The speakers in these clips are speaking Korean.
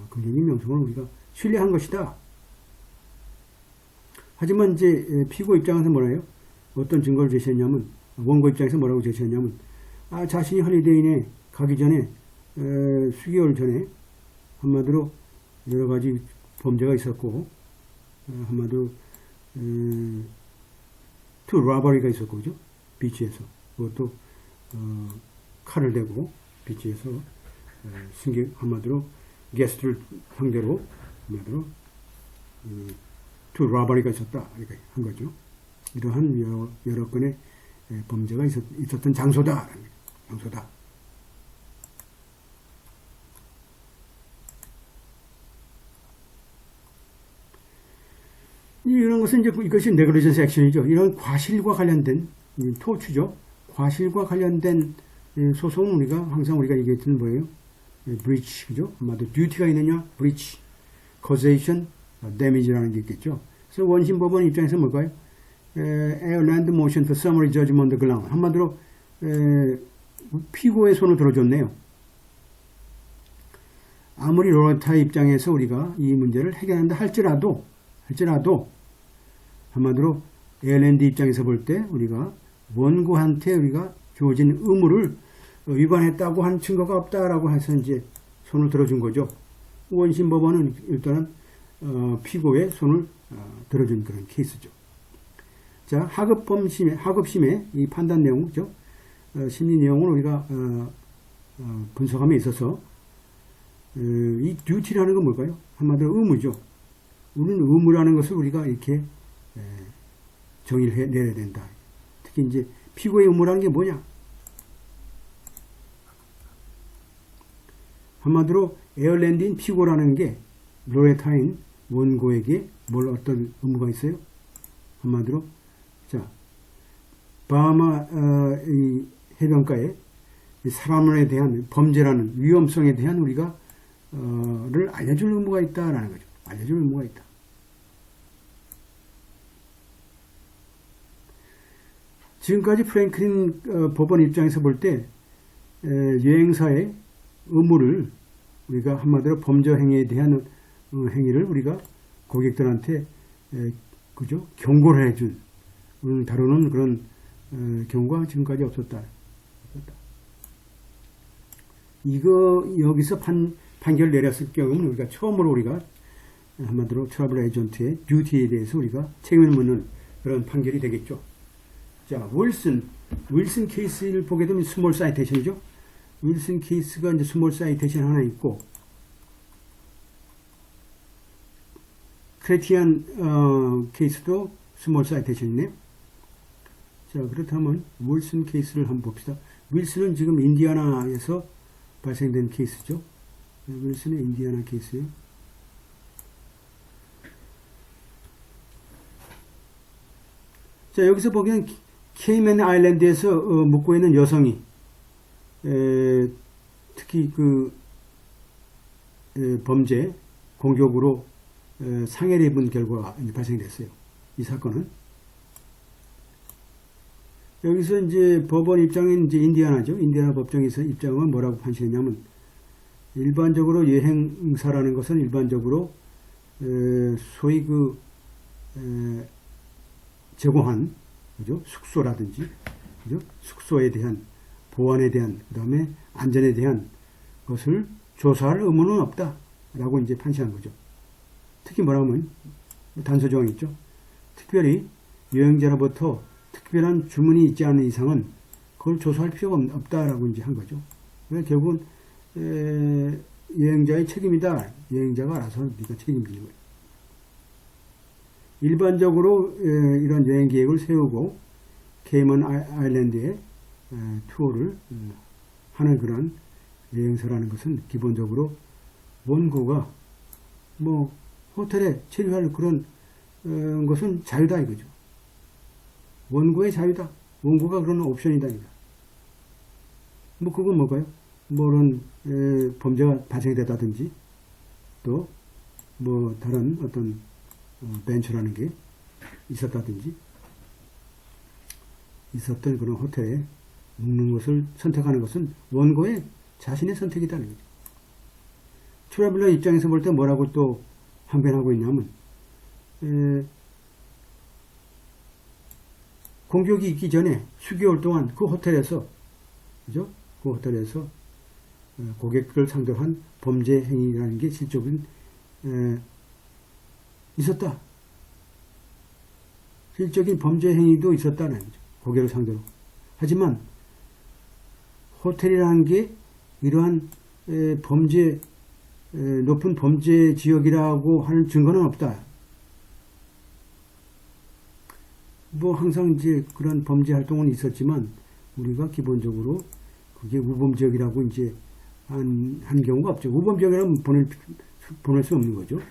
긍정적인 명성을 우리가 신뢰한 것이다. 하지만 이제 피고 입장에서 뭐래요? 어떤 증거를 제시했냐면, 원고 입장에서 뭐라고 제시했냐면, 자신이 홀리데이에 가기 전에 수개월 전에 한마디로 여러 가지 범죄가 있었고, 한마디로 투 라버리가 있었고, 그죠? 비치에서. 그것도 칼을 대고 비치에서 승객 한마디로 게스트를 상대로 한마디로 투 라버리가 있었다 이렇게 한 거죠. 이러한 여러 건의 범죄가 있었던 장소다. 장소다. 이런 것은 이제 이것이 네글리전스 액션이죠. 이런 과실과 관련된 토추죠. 과실과 관련된 소송은 항상 우리가 얘기했던 뭐예요? 브리치, 그죠? 아마도 듀티가 있느냐, 브리치, causation, damage라는 게 있겠죠. 그래서 원심법원 입장에서 뭘까요? Land motion for summary judgment on the ground. 한마디로 피고의 손을 들어줬네요. 아무리 로레타 입장에서 우리가 이 문제를 해결한다 할지라도 한마디로 L&D 입장에서 볼 때 우리가 원고한테 우리가 주어진 의무를 위반했다고 한 증거가 없다라고 해서 이제 손을 들어준 거죠. 원심법원은 일단은 피고의 손을 들어준 그런 케이스죠. 자, 하급심의 이 판단 내용이죠. 심리 내용을 우리가 분석함에 있어서 이 듀티라는 건 뭘까요? 한마디로 의무죠. 우리는 의무라는 것을 우리가 이렇게 정의를 내야 된다. 특히 이제 피고의 의무라는 게 뭐냐? 한마디로 에어랜드인 피고라는 게 로레타인 원고에게 어떤 의무가 있어요? 한마디로 자, 바하마 이 해변가에 사람에 대한 범죄라는 위험성에 대한 우리가 를 알려줄 의무가 있다라는 거죠. 알려줄 의무가 있다. 지금까지 프랭클린 법원 입장에서 볼 때 여행사의 의무를 우리가 한마디로 범죄 행위에 대한 행위를 우리가 고객들한테 그죠? 경고를 해준 다루는 그런 경우가 지금까지 없었다. 이거 여기서 판결 내렸을 경우는 우리가 처음으로 우리가 한마디로 트러블 에이전트의 듀티에 대해서 우리가 책임을 묻는 그런 판결이 되겠죠. 자, 윌슨 케이스를 보게 되면 스몰 사이테이션이죠. 윌슨 케이스가 이제 스몰 사이테이션 하나 있고, 크레티안 케이스도 스몰 사이테이션이네요. 자, 그렇다면 윌슨 케이스를 한번 봅시다. 윌슨은 지금 인디아나에서 발생된 케이스죠. 윌슨의 인디아나 케이스예요. 자, 여기서 보기엔 케이맨 아일랜드에서 묵고 있는 여성이 특히 그 범죄 공격으로 상해를 입은 결과가 발생됐어요. 이 사건은 여기서 이제 법원 입장은 이제 인디아나죠. 인디아나 법정에서 입장은 뭐라고 판시했냐면 일반적으로 여행사라는 것은 일반적으로 소위 그 제공한 그죠? 숙소라든지 그죠? 숙소에 대한 보안에 대한 그다음에 안전에 대한 것을 조사할 의무는 없다라고 이제 판시한 거죠. 특히 뭐라면 단서 조항이 있죠. 특별히 여행자로부터 특별한 주문이 있지 않은 이상은 그걸 조사할 필요가 없다라고 이제 한 거죠. 그러니까 결국은 여행자의 책임이다. 여행자가 알아서 네가 책임지는 거예요. 일반적으로 이런 여행 계획을 세우고 케이먼 아일랜드에 투어를 하는 그런 여행사라는 것은 기본적으로 원고가 뭐 호텔에 체류할 그런 것은 자유다 이거죠. 원고의 자유다. 원고가 그런 옵션이다. 뭐 그건 뭘까요? 뭐 그런 범죄가 발생됐다든지 또 뭐 다른 어떤 벤처라는 게 있었다든지 있었던 그런 호텔에 묵는 것을 선택하는 것은 원고의 자신의 선택이다는 거죠. 트래블러 입장에서 볼 때 뭐라고 또 항변하고 있냐면, 공격이 있기 전에 수개월 동안 그 호텔에서, 그죠? 그 호텔에서 고객들을 상대로 한 범죄 행위라는 게 실적인 있었다. 실적인 범죄 행위도 있었다는 거죠. 고객을 상대로. 하지만 호텔이라는 게 이러한 범죄 높은 범죄 지역이라고 하는 증거는 없다. 뭐 항상 이제 그런 범죄 활동은 있었지만 우리가 기본적으로 그게 우범 지역이라고 이제 한 경우가 없죠. 우범 지역이라면 보낼 수 없는 거죠.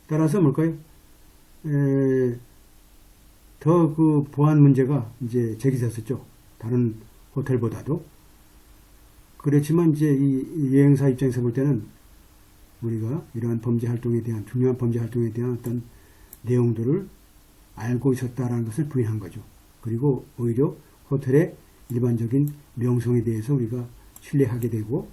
따라서 뭘까요? 더 그 보안 문제가 이제 제기됐었죠. 다른 호텔보다도. 그렇지만 이제 이 여행사 입장에서 볼 때는 우리가 이러한 범죄 활동에 대한, 중요한 범죄 활동에 대한 어떤 내용들을 알고 있었다라는 것을 부인한 거죠. 그리고 오히려 호텔의 일반적인 명성에 대해서 우리가 신뢰하게 되고,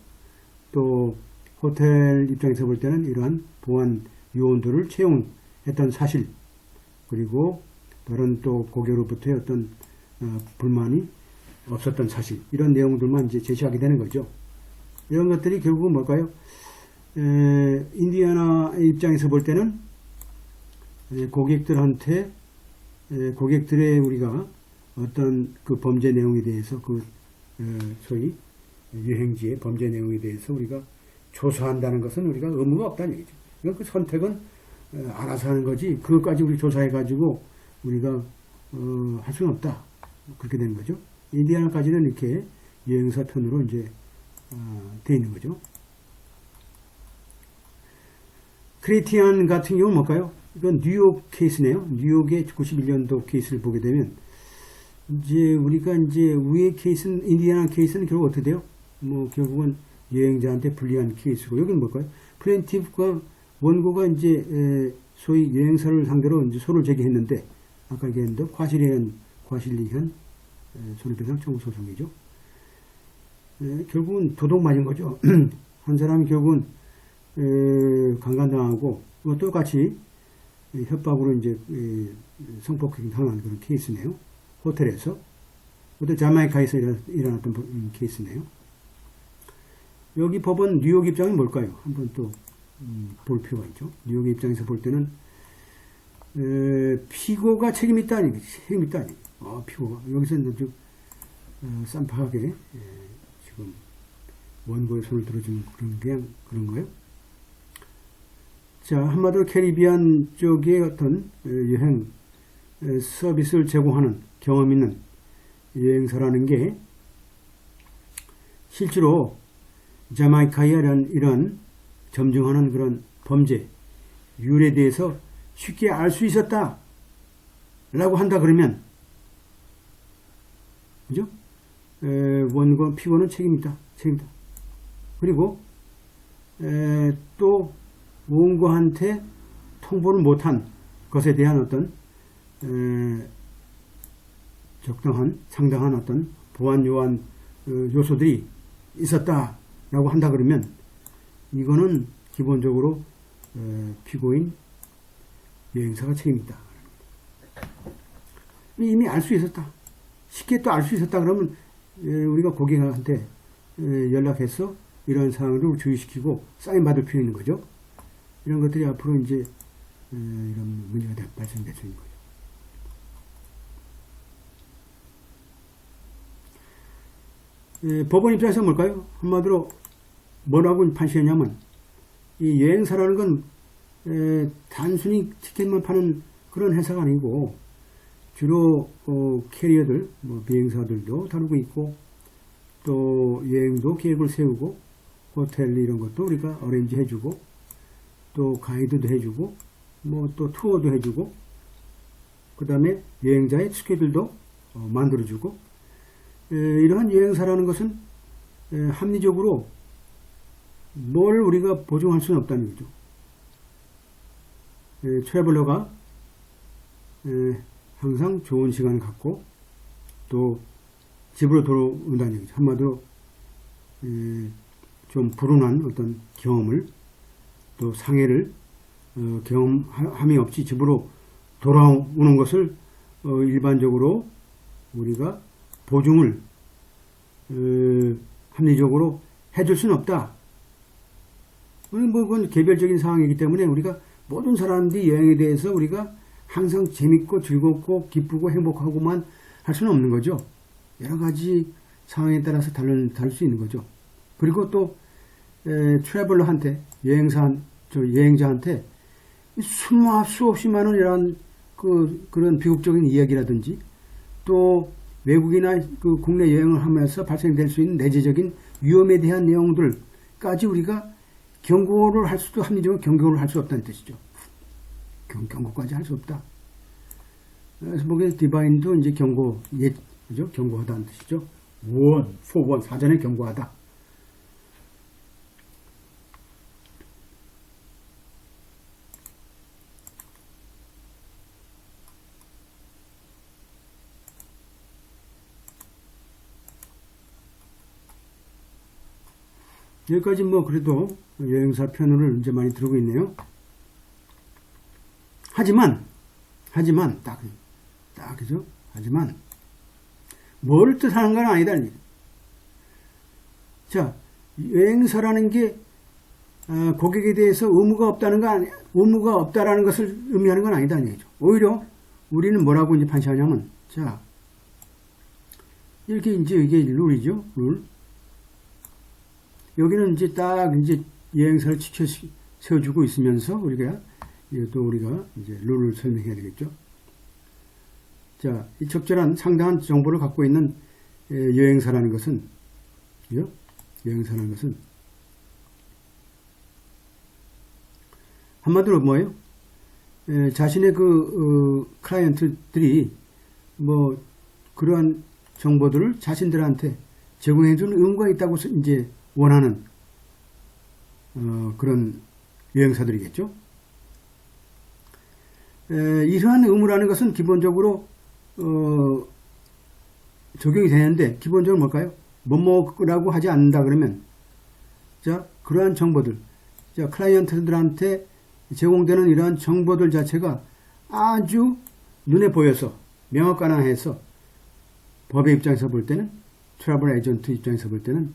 또 호텔 입장에서 볼 때는 이러한 보안 요원들을 채용했던 사실, 그리고 다른 또 고객으로부터의 어떤 불만이 없었던 사실, 이런 내용들만 이제 제시하게 되는 거죠. 이런 것들이 결국은 뭘까요? 인디애나의 입장에서 볼 때는 고객들한테, 고객들의 우리가 어떤 그 범죄 내용에 대해서 그 소위 여행지의 범죄 내용에 대해서 우리가 조사한다는 것은 우리가 의무가 없다는 얘기죠. 그러니까 그 선택은 알아서 하는 거지, 그것까지 우리 조사해가지고 우리가 할 수는 없다. 그렇게 되는 거죠. 인디애나까지는 이렇게 여행사 편으로 이제 돼 있는 거죠. 크리티안 같은 경우는 뭘까요? 이건 뉴욕 케이스네요. 뉴욕의 91년도 케이스를 보게 되면, 이제 우리가 이제 위의 케이스는, 인디애나 케이스는 결국 어떻게 돼요? 뭐 결국은 여행자한테 불리한 케이스고, 여기는 뭘까요? 플랜티브가, 원고가 이제 소위 여행사를 상대로 이제 소를 제기했는데, 아까 얘기했는데 과실리한 손해배상 청구 소송이죠. 결국은 도둑 맞은 거죠. 한 사람이 결국은 강간당하고 뭐 똑같이 협박으로 이제 성폭행 당한 그런 케이스네요. 호텔에서. 또 자마이카에서 일어났던 케이스네요. 여기 법원 뉴욕 입장은 뭘까요? 한번 또 볼 필요가 있죠. 뉴욕 입장에서 볼 때는 피고가 책임있다 아니고 책임있다 아니고 피고가 여기서는 아주 쌈박하게 지금 원고의 손을 들어주는 그런 거예요. 자, 한마디로 캐리비안 쪽의 어떤 여행 서비스를 제공하는 경험 있는 여행사라는 게 실제로 자마이카의 이런 점증하는 그런 범죄 율에 대해서 쉽게 알 수 있었다 라고 한다 그러면, 그죠? 원고 피고는 책임있다. 그리고 또 원고한테 통보를 못한 것에 대한 어떤 적당한, 상당한 어떤 보안 요한 요소들이 있었다라고 한다 그러면, 이거는 기본적으로 피고인 여행사가 책임있다. 이미 알 수 있었다. 쉽게 또 알 수 있었다 그러면 우리가 고객한테 연락해서 이런 사항을 주의시키고 사인 받을 필요 있는 거죠. 이런 것들이 앞으로 이제 이런 문제가 발생될 수 있는 거예요. 법원 입장에서 뭘까요? 한마디로 뭐라고 판시했냐면, 이 여행사라는 건 단순히 티켓만 파는 그런 회사가 아니고 주로 캐리어들, 뭐 비행사들도 다루고 있고, 또 여행도 계획을 세우고, 호텔 이런 것도 우리가 어레인지 해주고, 또 가이드도 해주고, 뭐 또 투어도 해주고, 그 다음에 여행자의 스케줄도 만들어주고, 이러한 여행사라는 것은 합리적으로 뭘 우리가 보증할 수는 없다는 거죠. 트래블러가 항상 좋은 시간을 갖고 또 집으로 돌아온다는 얘기죠. 한마디로 좀 불운한 어떤 경험을 또 상해를 경험함이 없이 집으로 돌아오는 것을 일반적으로 우리가 보증을 합리적으로 해줄 수는 없다. 뭐 그건 개별적인 상황이기 때문에 우리가 모든 사람들이 여행에 대해서 우리가 항상 재밌고 즐겁고 기쁘고 행복하고만 할 수는 없는 거죠. 여러 가지 상황에 따라서 다를 수 있는 거죠. 그리고 또 트래블러한테 여행자한테 수없이 많은 이런 그런 비극적인 이야기라든지 또 외국이나 그 국내 여행을 하면서 발생될 수 있는 내재적인 위험에 대한 내용들까지 우리가 경고를 할 수도 합리적으로 경고를 할 수 없다는 뜻이죠. 경고까지 할 수 없다. 그래서 보기에 디바인도 이제 그죠? 경고하다는 뜻이죠. warn, 사전에 경고하다. 여기까지 뭐 그래도 여행사 편을 이제 많이 들고 있네요. 하지만 그죠? 하지만 뭘 뜻하는 건 아니다. 자, 여행사라는 게 고객에 대해서 의무가 없다라는 것을 의미하는 건 아니다. 얘기죠. 오히려 우리는 뭐라고 이제 판시하냐면, 자, 이렇게 이게 룰이죠. 룰. 여기는 이제 딱 이제 여행사를 세워주고 있으면서 우리가 이제 룰을 설명해야 되겠죠. 자, 이 적절한 상당한 정보를 갖고 있는 여행사라는 것은 한마디로 뭐예요? 자신의 클라이언트들이 뭐 그러한 정보들을 자신들한테 제공해주는 의무가 있다고 이제 원하는 그런 여행사들이겠죠. 이러한 의무라는 것은 기본적으로 적용이 되는데 기본적으로 뭘까요? 뭐뭐라고 하지 않는다 그러면 자 그러한 정보들 자 클라이언트들한테 제공되는 이러한 정보들 자체가 아주 눈에 보여서 명확가나해서 법의 입장에서 볼 때는 트래블 에이전트 입장에서 볼 때는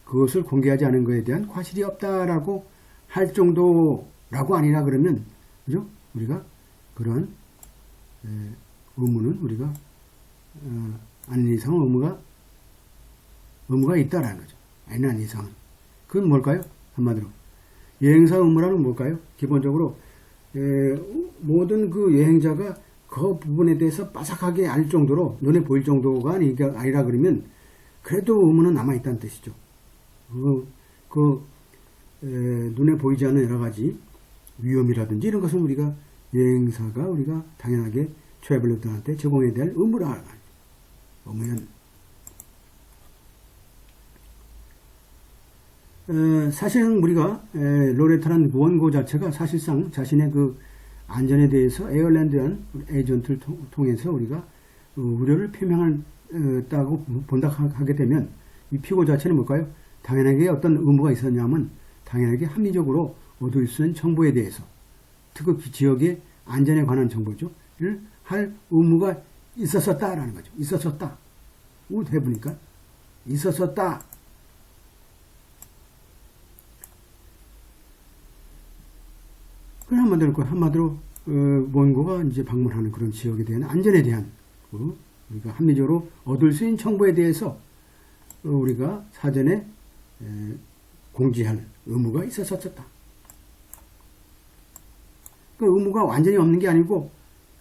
그것을 공개하지 않은 것에 대한 과실이 없다라고 할 정도라고 아니라 그러면 그죠? 우리가 그러한 의무는 우리가 아닌 이상은 의무가 있다라는 거죠. 아닌 이상은 그건 뭘까요? 한마디로 여행사 의무라는 뭘까요? 기본적으로 모든 그 여행자가 그 부분에 대해서 빠삭하게 알 정도로 눈에 보일 정도가 아니라 그러면 그래도 의무는 남아있다는 뜻이죠. 눈에 보이지 않는 여러 가지 위험이라든지 이런 것은 여행사가 우리가 당연하게 트래블러들한테 제공해야 될 의무라. 의무는 사실은 우리가 로레타라는 원고 자체가 사실상 자신의 그 안전에 대해서 에어랜드 에이전트를 통해서 우리가 우려를 표명했다고 본다하게 되면 이 피고 자체는 뭘까요? 당연하게 어떤 의무가 있었냐면 당연하게 합리적으로 얻을 수 있는 정보에 대해서 특히 그 지역의 안전에 관한 정보를 할 의무가 있었었다라는 거죠. 있었었다. 해보니까 있었었다. 한마디로 원고가 이제 방문하는 그런 지역에 대한 안전에 대한 우리가 합리적으로 얻을 수 있는 정보에 대해서 우리가 사전에 공지할 의무가 있었었다. 그 의무가 완전히 없는 게 아니고,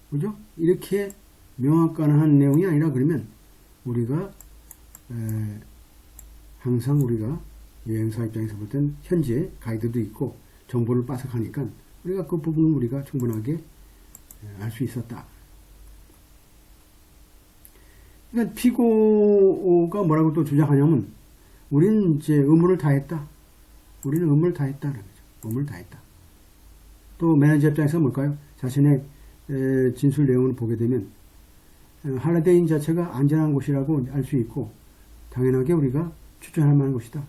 그죠? 이렇게 명확한 내용이 아니라 그러면 우리가 항상 우리가 여행사 입장에서 볼 땐 현재 가이드도 있고 정보를 빠삭하니까 우리가 그 부분을 우리가 충분하게 알 수 있었다. 그러니까 피고가 뭐라고 또 주장하냐면 우리는 이제 의무를 다했다. 우리는 의무를 다했다는 거죠. 의무를 다했다. 또 매니저 입장에서 뭘까요? 자신의 진술 내용을 보게 되면 할리데이 인 자체가 안전한 곳이라고 알 수 있고 당연하게 우리가 추천할 만한 곳이다.